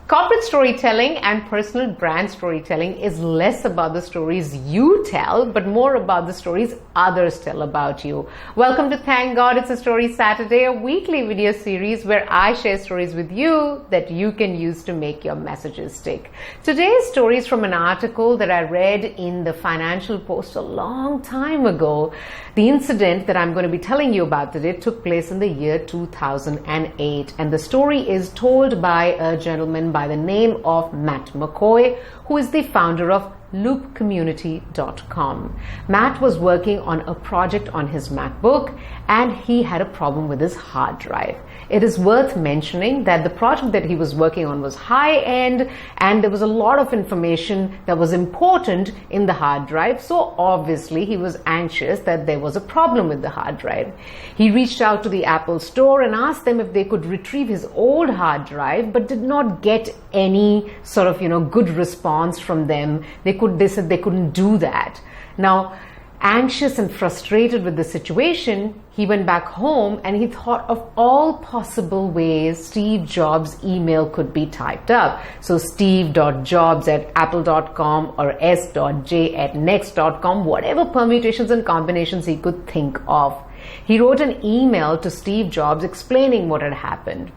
Corporate storytelling and personal brand storytelling is less about the stories you tell, but more about the stories others tell about you. Welcome to Thank God It's a Story Saturday, a weekly video series where I share stories with you that you can use to make your messages stick. Today's story is from an article that I read in the Financial Post a long time ago. The incident that I'm going to be telling you about today took place in the year 2008, and the story is told by a gentleman by the name of Matt McCoy, who is the founder of loopcommunity.com. Matt was working on a project on his MacBook and he had a problem with his hard drive. It is worth mentioning that the project that he was working on was high end and there was a lot of information that was important in the hard drive, so obviously he was anxious that there was a problem with the hard drive. He reached out to the Apple store and asked them if they could retrieve his old hard drive, but did not get any sort of good response from them. They said they couldn't do that. Now, anxious and frustrated with the situation, he went back home and he thought of all possible ways Steve Jobs' email could be typed up. So steve.jobs@apple.com or s.j@next.com, whatever permutations and combinations he could think of. He wrote an email to Steve Jobs explaining what had happened.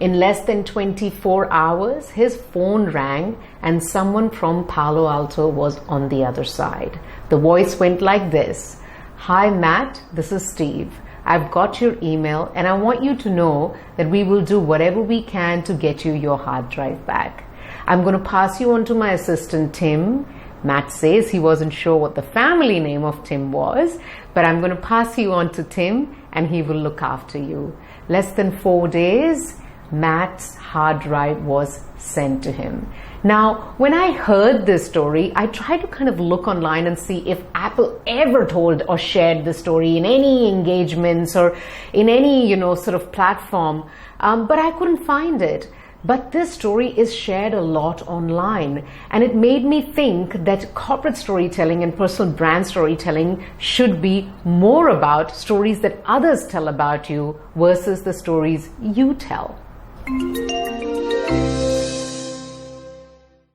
In less than 24 hours, his phone rang and someone from Palo Alto was on the other side. The voice went like this: "Hi Matt, this is Steve. I've got your email and I want you to know that we will do whatever we can to get you your hard drive back. I'm going to pass you on to my assistant Tim." Matt says he wasn't sure what the family name of Tim was, but I'm going to pass you on to Tim and he will look after you. Less than 4 days, Matt's hard drive was sent to him. Now, when I heard this story, I tried to kind of look online and see if Apple ever told or shared this story in any engagements or in any, sort of platform, but I couldn't find it. But this story is shared a lot online, and it made me think that corporate storytelling and personal brand storytelling should be more about stories that others tell about you versus the stories you tell.